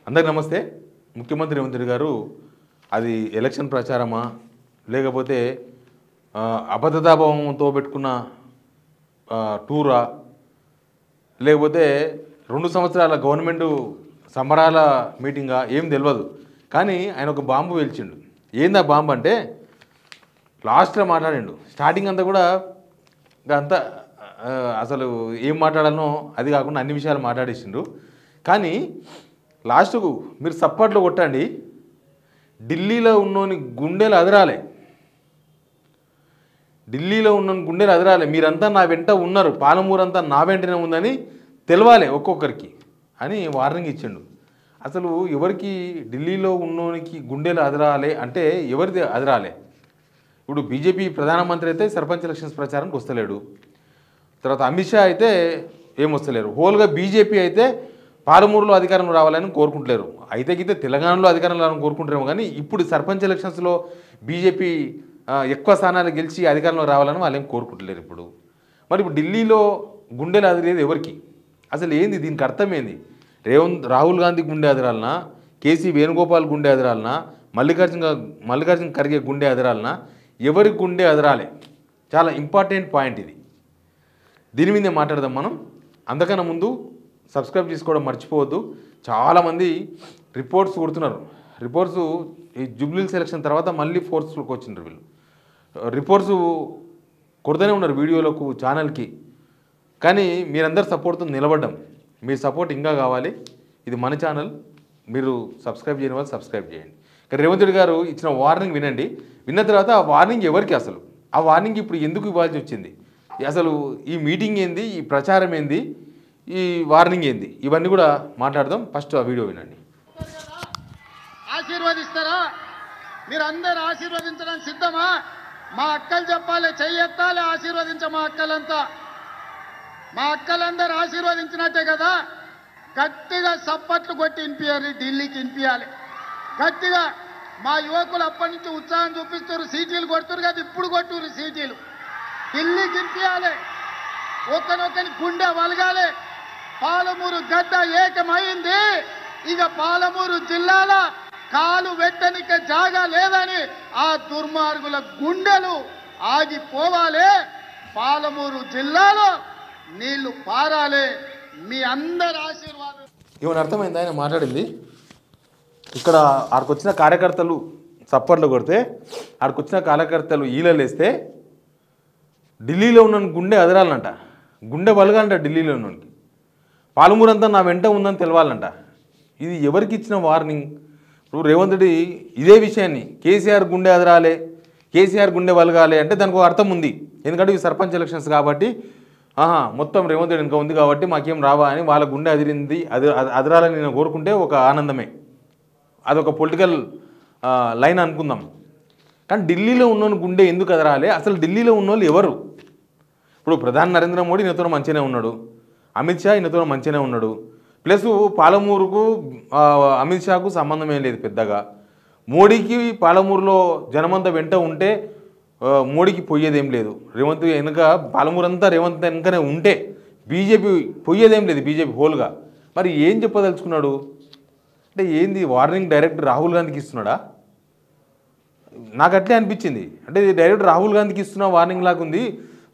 అందరికీ నమస్తే. ముఖ్యమంత్రి రేవంత్ రెడ్డి గారు అది ఎలక్షన్ ప్రచారమా లేకపోతే అబద్ధతాభావంతో పెట్టుకున్న టూరా లేకపోతే 2 సంవత్సరాల గవర్నమెంట్ సంబరాల మీటింగా ఏం తెలియదు. కానీ ఆయన ఒక బాంబు పేల్చిండు. ఏందా బాంబు అంటే లాస్ట్లో మాట్లాడిండు. స్టార్టింగ్ అంతా కూడా అంతా అసలు ఏం మాట్లాడాలనో అది కాకుండా అన్ని విషయాలు మాట్లాడేసిండ్రు. కానీ లాస్ట్కు మీరు సప్పట్లో కొట్టండి, ఢిల్లీలో ఉన్నోని గుండెలు అదరాలే, ఢిల్లీలో ఉన్న గుండెలు అదరాలే. మీరంతా నా వెంట ఉన్నారు, పాలమూరు అంతా నా వెంటనే ఉందని తెలవాలి ఒక్కొక్కరికి అని వార్నింగ్ ఇచ్చిండు. అసలు ఎవరికి ఢిల్లీలో ఉన్నోనికి గుండెలు అదరాలే అంటే ఎవరిది అదరాలే? ఇప్పుడు బీజేపీ ప్రధానమంత్రి అయితే సర్పంచ్ ఎలక్షన్స్ ప్రచారానికి వస్తలేడు. తర్వాత అమిత్ షా అయితే ఏమొస్తలేరు. హోల్గా బీజేపీ అయితే పాలమూరులో అధికారంలో రావాలని కోరుకుంటలేరు. అయితే గితే తెలంగాణలో అధికారంలో రావాలని కోరుకుంటారేమో. కానీ ఇప్పుడు సర్పంచ్ ఎలక్షన్స్లో బీజేపీ ఎక్కువ స్థానాలు గెలిచి అధికారంలో రావాలని వాళ్ళు ఏం కోరుకుంటలేరు. మరి ఇప్పుడు ఢిల్లీలో గుండెలు అదిరేది ఎవరికి? అసలు ఏంది దీనికి అర్థం ఏంది? రాహుల్ గాంధీ గుండె అదరాలనా, కేసీ వేణుగోపాల్ గుండె అదరాలనా, మల్లికార్జున ఖర్గే గుండె అదరాలనా, ఎవరి గుండె అదరాలే? చాలా ఇంపార్టెంట్ పాయింట్ ఇది. దీని మీదే మాట్లాడదాం మనం. అందుకన్నా ముందు సబ్స్క్రైబ్ చేసుకోవడం మర్చిపోవద్దు. చాలామంది రిపోర్ట్స్ కొడుతున్నారు. రిపోర్ట్స్ ఈ జూబ్లీ సెలక్షన్ తర్వాత మళ్ళీ ఫోర్స్లోకి వచ్చిండ్రు వీళ్ళు. రిపోర్ట్స్ కొడుతూనే ఉన్నారు వీడియోలకు, ఛానల్కి. కానీ మీరందరూ సపోర్ట్తో నిలబడ్డాం. మీ సపోర్ట్ ఇంకా కావాలి. ఇది మన ఛానల్. మీరు సబ్స్క్రైబ్ చేయని వాళ్ళు సబ్స్క్రైబ్ చేయండి. కానీ రేవంత్ రెడ్డి గారు ఇచ్చిన వార్నింగ్ వినండి. విన్న తర్వాత ఆ వార్నింగ్ ఎవరికి? అసలు ఆ వార్నింగ్ ఇప్పుడు ఎందుకు ఇవ్వాల్సి వచ్చింది? అసలు ఈ మీటింగ్ ఏంది, ఈ ప్రచారం ఏంది, ఈ వార్నింగ్ ఏంది, ఇవన్నీ కూడా మాట్లాడదాం. ఫస్ట్ ఆ వీడియో వినండి. ఆశీర్వదిస్తారా? మీరు అందరు ఆశీర్వదించడానికి సిద్ధమా? మా అక్కలు చెప్పాలి, చెయ్యెత్తాలి, ఆశీర్వదించ మా అక్కలంతా. మా అక్కలందరూ ఆశీర్వదించినట్టే కదా. గట్టిగా సప్పట్లు కొట్టి వినిపించాలి, ఢిల్లీకి వినిపించాలి గట్టిగా. మా యువకులు అప్పటి నుంచి ఉత్సాహం చూపిస్తారు, సీటీలు కొడుతున్నారు కదా, ఇప్పుడు కొట్టురు సీటీలు. ఢిల్లీకి వినిపించాలి, ఒకనొకని గుండె వలగాలి. పాలమూరు గడ్డ ఏకమైంది. ఇక పాలమూరు జిల్లాల కాలు వెట్టనిక జాగా లేదని ఆ దుర్మార్గుల గుండెలు ఆగిపోవాలి. పాలమూరు జిల్లాలో నీళ్లు పారాలి. మీ అందరి ఆశీర్వాదం. ఏమైనా అర్థమైంది ఆయన మాట్లాడింది? ఇక్కడ ఆడికొచ్చిన కార్యకర్తలు సప్పట్లు కొడితే, ఆడికొచ్చిన కార్యకర్తలు ఈలలేస్తే ఢిల్లీలో ఉన్న గుండె అదరాలంట, గుండె బలగాలంట. ఢిల్లీలో ఉన్నోనికి పాలమూరు అంతా నా వెంట ఉందని తెలవాలంట. ఇది ఎవరికి ఇచ్చిన వార్నింగ్? ఇప్పుడు రేవంత్ రెడ్డి ఇదే విషయాన్ని కేసీఆర్ గుండె అదరాలే, కేసీఆర్ గుండె వలగాలి అంటే దానికి ఒక అర్థం ఉంది. ఎందుకంటే ఇవి సర్పంచ్ ఎలక్షన్స్ కాబట్టి మొత్తం రేవంత్ రెడ్డి ఇంకా ఉంది కాబట్టి మాకేం రావా అని వాళ్ళ గుండె అదిరింది, అదరాలని నేను కోరుకుంటే ఒక ఆనందమే. అదొక పొలిటికల్ లైన్ అనుకుందాం. కానీ ఢిల్లీలో ఉన్నోని గుండె ఎందుకు అదరాలి? అసలు ఢిల్లీలో ఉన్నోళ్ళు ఎవరు? ఇప్పుడు ప్రధాని నరేంద్ర మోడీ ఈయనతో మంచిగానే ఉన్నాడు, అమిత్ షా ఈయనతో మంచిగానే ఉన్నాడు. ప్లస్ పాలమూరుకు అమిత్ షాకు సంబంధం ఏం లేదు పెద్దగా. మోడీకి పాలమూరులో జనమంతా వెంట ఉంటే మోడీకి పోయేదేం లేదు. రేవంత్ వెనుక పాలమూరు అంతా రేవంత్ వెనుకనే ఉంటే బీజేపీ పోయేదేం లేదు, బీజేపీ హోల్గా. మరి ఏం చెప్పదలుచుకున్నాడు అంటే ఏంది? వార్నింగ్ డైరెక్ట్ రాహుల్ గాంధీకి ఇస్తున్నాడా? నాకు అట్లే అనిపించింది. అంటే డైరెక్ట్ రాహుల్ గాంధీకి ఇస్తున్న వార్నింగ్ లాగా ఉంది.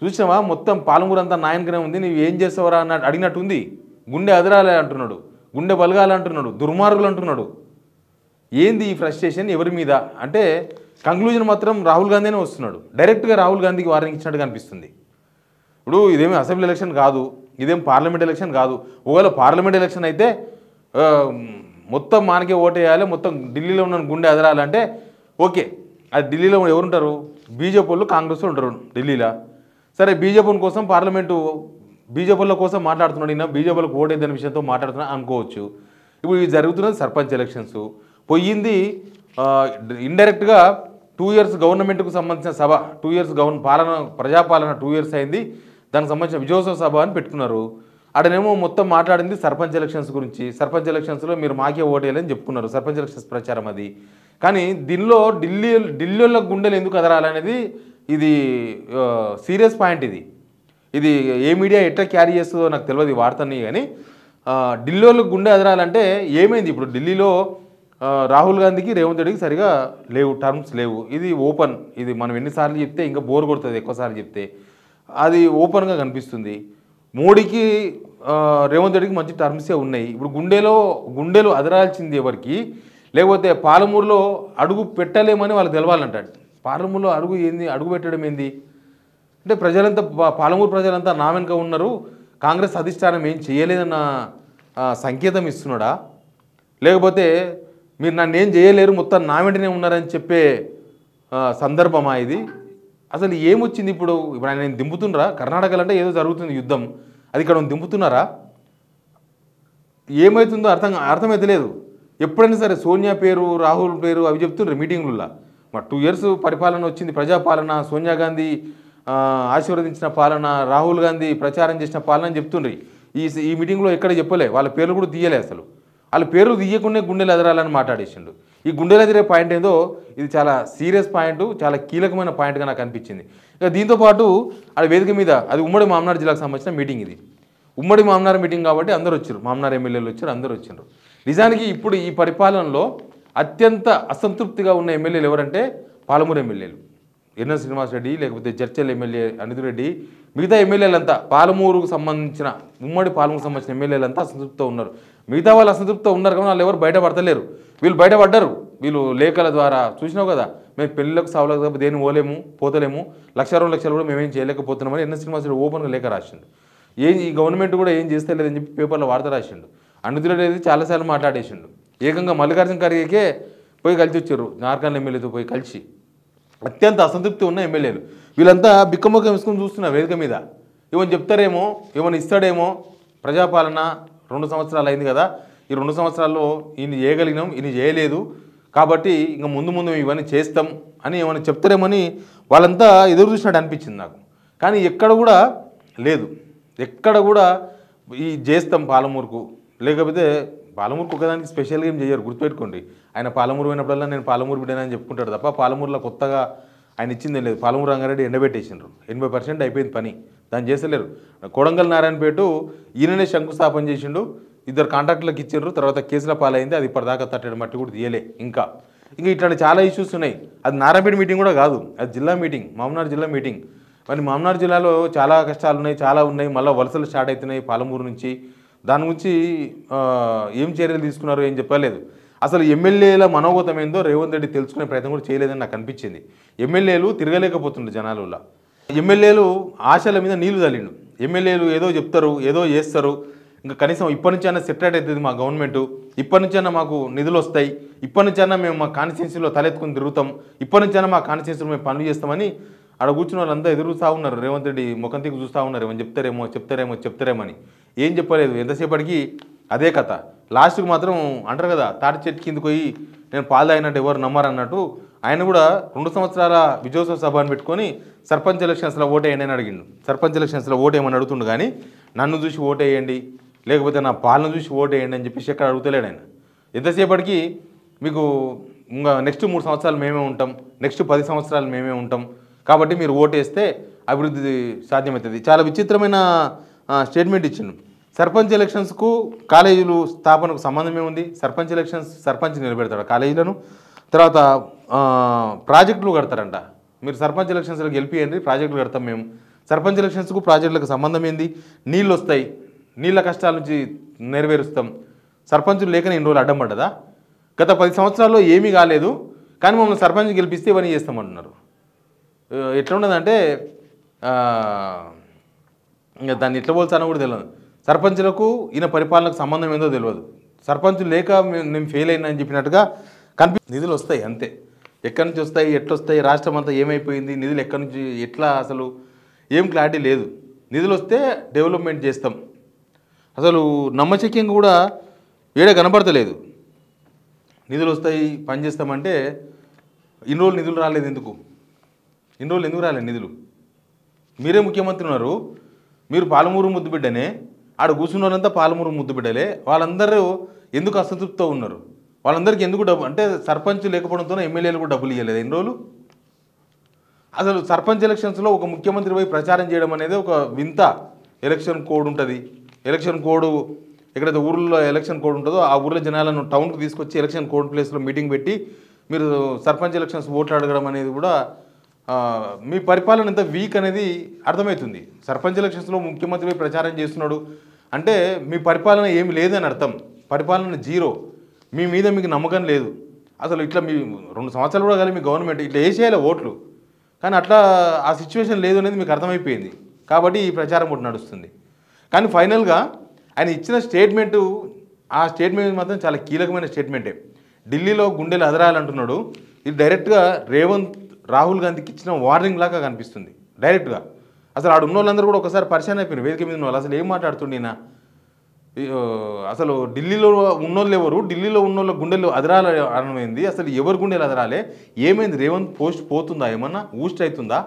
చూసినావా, మొత్తం పాలమూరు అంతా నాయనకనే ఉంది, నువ్వు ఏం చేస్తావరా అన్నట్టు అడిగినట్టుంది. గుండె అదరాలే అంటున్నాడు, గుండె బలగాలి అంటున్నాడు, దుర్మార్గులు అంటున్నాడు. ఏంది ఈ ఫ్రస్ట్రేషన్ ఎవరి మీద అంటే కంక్లూజన్ మాత్రం రాహుల్ గాంధీనే వస్తున్నాడు. డైరెక్ట్గా రాహుల్ గాంధీకి వార్నింగ్ ఇచ్చినట్టుగా అనిపిస్తుంది. ఇప్పుడు ఇదేమి అసెంబ్లీ ఎలక్షన్ కాదు, ఇదేం పార్లమెంట్ ఎలక్షన్ కాదు. ఒకవేళ పార్లమెంట్ ఎలక్షన్ అయితే మొత్తం మనకే ఓటేయాలి, మొత్తం ఢిల్లీలో ఉన్న గుండె అదరాలంటే ఓకే. అది ఢిల్లీలో ఎవరుంటారు? బీజేపీ వాళ్ళు, కాంగ్రెస్ వాళ్ళు ఉంటారు ఢిల్లీలో. సరే, బీజేపీ కోసం పార్లమెంటు బీజేపీల కోసం మాట్లాడుతున్నాడు, ఈయన బీజేపీలకు ఓటేద్దని విషయంతో మాట్లాడుతున్నా అనుకోవచ్చు. ఇప్పుడు ఇది జరుగుతున్నది సర్పంచ్ ఎలక్షన్స్. పోయింది ఇండైరెక్ట్గా 2 years గవర్నమెంట్కు సంబంధించిన సభ, 2 years ప్రజాపాలన 2 years అయింది, దానికి సంబంధించిన విజయోత్సవ సభ అని పెట్టుకున్నారు. ఆడనేమో మొత్తం మాట్లాడింది సర్పంచ్ ఎలక్షన్స్ గురించి. సర్పంచ్ ఎలక్షన్స్లో మీరు మాకే ఓటేయాలని చెప్పుకున్నారు, సర్పంచ్ ఎలక్షన్స్ ప్రచారం అది. కానీ దీనిలో ఢిల్లీలో గుండెలు ఎందుకు అదరాలనేది ఇది సీరియస్ పాయింట్. ఇది ఏ మీడియా ఎట్లా క్యారీ చేస్తుందో నాకు తెలియదు ఈ వార్తని. కానీ ఢిల్లీలో గుండె అదరాలంటే ఏమైంది ఇప్పుడు ఢిల్లీలో రాహుల్ గాంధీకి రేవంత్ రెడ్డికి సరిగా లేవు, టర్మ్స్ లేవు. ఇది ఓపెన్, ఇది మనం ఎన్నిసార్లు చెప్తే ఇంకా బోర్ కొడుతుంది, ఎక్కువసార్లు చెప్తే అది ఓపెన్గా కనిపిస్తుంది. మోడీకి రేవంత్ రెడ్డికి మంచి టర్మ్సే ఉన్నాయి. ఇప్పుడు గుండెలు అదరాల్సింది ఎవరికి, లేకపోతే పాలమూరులో అడుగు పెట్టలేమని వాళ్ళకి తెలవాలంటాడు. పాలమూరులో అడుగు పెట్టడం ఏంది అంటే ప్రజలంతా, పాలమూరు ప్రజలంతా నా వెనుక ఉన్నారు, కాంగ్రెస్ అధిష్టానం ఏం చేయలేదన్న సంకేతం ఇస్తున్నాడా, లేకపోతే మీరు నన్ను ఏం చేయలేరు మొత్తం నా వెంటనే ఉన్నారని చెప్పే సందర్భమా ఇది? అసలు ఏమొచ్చింది ఇప్పుడు? ఆయన దింపుతున్నారా? కర్ణాటకలో అంటే ఏదో జరుగుతుంది యుద్ధం, అది ఇక్కడ దింపుతున్నారా? ఏమవుతుందో అర్థమైతే లేదు. ఎప్పుడైనా సరే సోనియా పేరు, రాహుల్ పేరు అవి చెప్తుండ్రు మీటింగ్లలో. మరి 2 years పరిపాలన వచ్చింది, ప్రజాపాలన, సోనియా గాంధీ ఆశీర్వదించిన పాలన, రాహుల్ గాంధీ ప్రచారం చేసిన పాలన అని చెప్తుండ్రి. ఈ మీటింగ్లో ఎక్కడ చెప్పలే, వాళ్ళ పేర్లు కూడా తీయలే. అసలు వాళ్ళ పేర్లు తీయకుండా గుండెలు ఎదరాలని మాట్లాడేసిండు. ఈ గుండెలు ఎదిరే పాయింట్ ఏదో ఇది చాలా సీరియస్ పాయింట్, చాలా కీలకమైన పాయింట్గా నాకు అనిపించింది. ఇక దీంతోపాటు అది వేదిక మీద అది ఉమ్మడి మామనాడు జిల్లాకు సంబంధించిన మీటింగ్, ఇది ఉమ్మడి మామనాడు మీటింగ్ కాబట్టి అందరూ వచ్చారు, మామనాడు ఎమ్మెల్యేలు వచ్చారు, అందరూ వచ్చారు. నిజానికి ఇప్పుడు ఈ పరిపాలనలో అత్యంత అసంతృప్తిగా ఉన్న ఎమ్మెల్యేలు ఎవరంటే పాలమూరు ఎమ్మెల్యేలు, ఎన్ఎస్ శ్రీనివాసరెడ్డి, లేకపోతే జడ్చల్ ఎమ్మెల్యే అనిరురెడ్డి, మిగతా ఎమ్మెల్యేలంతా పాలమూరుకు సంబంధించిన ఉమ్మడి పాలమూరుకు సంబంధించిన ఎమ్మెల్యేలంతా అసంతృప్తితో ఉన్నారు. మిగతా వాళ్ళు అసంతృప్తితో ఉన్నారు కానీ వాళ్ళు ఎవరు బయటపడతలేరు. వీళ్ళు బయటపడ్డారు. వీళ్ళు లేఖల ద్వారా చూసినావు కదా, మేము పెళ్ళిళ్ళకు సావులకు తప్ప దేని పోతలేము, 1,00,000 2 లక్షలు కూడా మేమేం చేయలేకపోతున్నామని ఎన్ఎస్ శ్రీనివాసరెడ్డి ఓపెన్గా లేఖ రాసిండు. ఈ గవర్నమెంట్ కూడా ఏం చేస్తలేదని చెప్పి పేపర్లో వార్త రాసిండు. అనిరురెడ్డి చాలాసార్లు మాట్లాడేసిండు. ఏకంగా మల్లికార్జున ఖర్గేకే పోయి కలిసి వచ్చారు, జార్ఖండ్ ఎమ్మెల్యేతో పోయి కలిసి. అత్యంత అసంతృప్తి ఉన్న ఎమ్మెల్యేలు వీళ్ళంతా బిక్కమొక్క వేసుకొని చూస్తున్నారు వేదిక మీద. ఏమని చెప్తారేమో, ఏమైనా ఇస్తాడేమో, ప్రజాపాలన 2 సంవత్సరాలు అయింది కదా, ఈ 2 సంవత్సరాల్లో ఈయన చేయగలిగినాం, ఈయన చేయలేదు కాబట్టి ఇంకా ముందు ఇవన్నీ చేస్తాం అని ఏమైనా చెప్తారేమని వాళ్ళంతా ఎదురు చూసినట్టు అనిపించింది నాకు. కానీ ఎక్కడ కూడా లేదు, ఎక్కడ కూడా ఈ చేస్తాం పాలమూరుకు, లేకపోతే పాలమూరుకు ఒకదానికి స్పెషల్గా ఏం చేయరు, గుర్తుపెట్టుకోండి. ఆయన పాలమూరు పోయినప్పుడల్లా నేను పాలమూరు బిడ్డనని చెప్పుకుంటాడు తప్ప పాలమూరులో కొత్తగా ఆయన ఇచ్చిందే లేదు. పాలమూరు రంగారెడ్డి ఎండబెట్టేసిండ్రు, 80% అయిపోయింది పని, దాన్ని చేసలేరు. కొడంగల్ నారాయణపేట ఈయననే శంకుస్థాపన చేసిండు, 2 కాంట్రాక్టులకు ఇచ్చిండ్రు, తర్వాత కేసుల పాలైంది, అది ఇప్పటిదాకా తట్టడం మట్టి కూడా తీయలే. ఇంకా ఇట్లాంటి చాలా ఇష్యూస్ ఉన్నాయి. అది నారాయణపేట మీటింగ్ కూడా కాదు, అది జిల్లా మీటింగ్, మామనాడు జిల్లా మీటింగ్. మరి మామనాడు జిల్లాలో చాలా కష్టాలు ఉన్నాయి, చాలా ఉన్నాయి, మళ్ళీ వలసలు స్టార్ట్ అవుతున్నాయి పాలమూరు నుంచి. దాని గురించి ఏం చర్యలు తీసుకున్నారో ఏం చెప్పలేదు. అసలు ఎమ్మెల్యేల మనోగతం ఏందో రేవంత్ రెడ్డి తెలుసుకునే ప్రయత్నం కూడా చేయలేదని నాకు అనిపించింది. ఎమ్మెల్యేలు తిరగలేకపోతుండ్రు జనాలలో. ఎమ్మెల్యేలు ఆశల మీద నీళ్లు చల్లిండు. ఎమ్మెల్యేలు ఏదో చెప్తారు, ఏదో చేస్తారు, ఇంకా కనీసం ఇప్పటి నుంచి అయినా సెటరేట్ అవుతుంది మా గవర్నమెంట్, ఇప్పటి నుంచి అయినా మాకు నిధులు వస్తాయి, ఇప్పటి నుంచి అయినా మేము మా కాన్స్టిట్యున్సీలో తలెత్తుకుని తిరుగుతాం, ఇప్పటి నుంచి అయినా మా కాన్స్టిట్యున్సీలో మేము పనులు చేస్తామని ఆడ కూర్చున్న వాళ్ళంతా ఎదురుస్తూ ఉన్నారు. రేవంత్ రెడ్డి ముఖం తీకు చూస్తూ ఉన్నారు, ఏమని చెప్తారేమని. ఏం చెప్పలేదు. ఎంతసేపటికి అదే కథ. లాస్ట్కి మాత్రం అంటారు కదా, తాటి చెట్టు కిందకి పోయి నేను పాలు తాగినట్టు ఎవరు నమ్మరన్నట్టు ఆయన కూడా 2 సంవత్సరాల విజయోత్సవ సభ అని పెట్టుకొని సర్పంచ్ ఎలక్షన్స్లో ఓటేయండి అని అడిగిండు. సర్పంచ్ ఎలక్షన్స్లో ఓటేయమని అడుగుతుండు కానీ నన్ను చూసి ఓటేయండి, లేకపోతే నా పాలన చూసి ఓటేయండి అని చెప్పేసి ఎక్కడ అడుగుతలేడు ఆయన. ఎంతసేపటికి మీకు ఇంకా నెక్స్ట్ 3 సంవత్సరాలు మేమే ఉంటాం, నెక్స్ట్ 10 సంవత్సరాలు మేమే ఉంటాం, కాబట్టి మీరు ఓటేస్తే అభివృద్ధి సాధ్యమవుతుంది. చాలా విచిత్రమైన స్టేట్మెంట్ ఇచ్చిండు. సర్పంచ్ ఎలక్షన్స్కు కాలేజీలు స్థాపనకు సంబంధమే ఉంది. సర్పంచ్ ఎలక్షన్స్ సర్పంచ్ నిలబెడతాడు కాలేజీలను. తర్వాత ప్రాజెక్టులు కడతారంట. మీరు సర్పంచ్ ఎలక్షన్స్లో గెలిపియండి, ప్రాజెక్టులు కడతాం మేము. సర్పంచ్ ఎలక్షన్స్కు ప్రాజెక్టులకు సంబంధం ఏంది? నీళ్ళు వస్తాయి, నీళ్ళ కష్టాల నుంచి నెరవేరుస్తాం. సర్పంచులు లేకనే ఇన్ని రోజులు అడ్డం పడ్డదా? గత 10 సంవత్సరాల్లో ఏమీ కాలేదు, కానీ మమ్మల్ని సర్పంచ్ గెలిపిస్తే ఇవన్నీ చేస్తామంటున్నారు. ఎట్లా ఉన్నదంటే ఇంకా దాన్ని ఎట్లా పోల్చానో కూడా తెలియదు. సర్పంచులకు ఈయన పరిపాలనకు సంబంధం ఏందో తెలియదు. సర్పంచులు లేక నేను ఫెయిల్ అయినా అని చెప్పినట్టుగా నిధులు వస్తాయి అంతే. ఎక్కడి నుంచి వస్తాయి, ఎట్లొస్తాయి, రాష్ట్రం అంతా ఏమైపోయింది, నిధులు ఎక్కడి నుంచి ఎట్లా, అసలు ఏం క్లారిటీ లేదు. నిధులు వస్తే డెవలప్మెంట్ చేస్తాం, అసలు నమ్మశక్యం కూడా ఏడ కనపడతలేదు. నిధులు వస్తాయి పని చేస్తామంటే ఇన్ని రోజులు నిధులు రాలేదు ఎందుకు? ఇన్ని రోజులు ఎందుకు రాలేదు నిధులు? మీరే ముఖ్యమంత్రి ఉన్నారు, మీరు పాలమూరు ముద్దు బిడ్డనే, ఆడ కూర్చున్న వాళ్ళంతా పాలమూరు ముద్దు బిడ్డలే. వాళ్ళందరూ ఎందుకు అసంతృప్తితో ఉన్నారు? వాళ్ళందరికీ ఎందుకు డబ్బు అంటే సర్పంచ్ లేకపోవడంతో ఎమ్మెల్యేలు కూడా డబ్బులు ఇవ్వలేదు ఎన్ని రోజులు? అసలు సర్పంచ్ ఎలక్షన్స్లో ఒక ముఖ్యమంత్రి పోయి ప్రచారం చేయడం అనేది ఒక వింత. ఎలక్షన్ కోడ్ ఉంటుంది, ఎలక్షన్ కోడ్ ఎక్కడైతే ఊర్లో ఎలక్షన్ కోడ్ ఉంటుందో ఆ ఊర్లో జనాలను టౌన్కి తీసుకొచ్చి ఎలక్షన్ కోడ్ ప్లేస్లో మీటింగ్ పెట్టి మీరు సర్పంచ్ ఎలక్షన్స్ ఓట్లు అడగడం అనేది కూడా మీ పరిపాలన ఎంత వీక్ అనేది అర్థమవుతుంది. సర్పంచ్ ఎలక్షన్స్లో ముఖ్యమంత్రి ప్రచారం చేస్తున్నాడు అంటే మీ పరిపాలన ఏమి లేదని అర్థం. పరిపాలన జీరో, మీ మీద మీకు నమ్మకం లేదు. అసలు ఇట్లా మీ 2 సంవత్సరాలు కూడా కానీ మీ గవర్నమెంట్ ఇట్లా వేసేయాలి ఓట్లు, కానీ అట్లా ఆ సిచ్యువేషన్ లేదు అనేది మీకు అర్థమైపోయింది. కాబట్టి ఈ ప్రచారం కూడా నడుస్తుంది. కానీ ఫైనల్గా ఆయన ఇచ్చిన స్టేట్మెంటు, ఆ స్టేట్మెంట్ మాత్రం చాలా కీలకమైన స్టేట్మెంటే. ఢిల్లీలో గుండెలు అదరాలంటున్నాడు. ఇది డైరెక్ట్గా రాహుల్ గాంధీకి ఇచ్చిన వార్నింగ్ లాగా కనిపిస్తుంది డైరెక్ట్గా. అసలు ఆడు ఉన్న వాళ్ళందరూ కూడా ఒకసారి పరిచయం అయిపోయినారు వేదిక మీద ఉన్న వాళ్ళు. అసలు ఏం మాట్లాడుతుండేనా, అసలు ఢిల్లీలో ఉన్నోళ్ళు ఎవరు, ఢిల్లీలో ఉన్నోళ్ళ గుండెలు అదరాలి అనమైంది. అసలు ఎవరు గుండెలు అదరాలే, ఏమైంది, రేవంత్ పోస్ట్ పోతుందా, ఏమన్నా ఊస్ట్ అవుతుందా?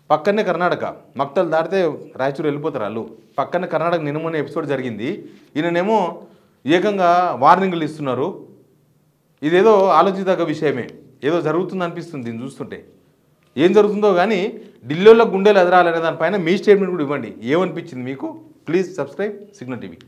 పక్కనే కర్ణాటక, మక్తలు దాటితే రాయచూరు వెళ్ళిపోతారు వాళ్ళు. పక్కనే కర్ణాటక నిన్న ఎపిసోడ్ జరిగింది. ఈయననేమో ఏకంగా వార్నింగ్లు ఇస్తున్నారు. ఇదేదో ఆలోచించదగ్గ విషయమే, ఏదో జరుగుతుంది అనిపిస్తుంది దీన్ని చూస్తుంటే. ఏం జరుగుతుందో కానీ ఢిల్లీలో గుండెలు ఎదరాలనే దానిపైన మీ స్టేట్మెంట్ కూడా ఇవ్వండి. ఏమనిపించింది మీకు? Please subscribe signal TV.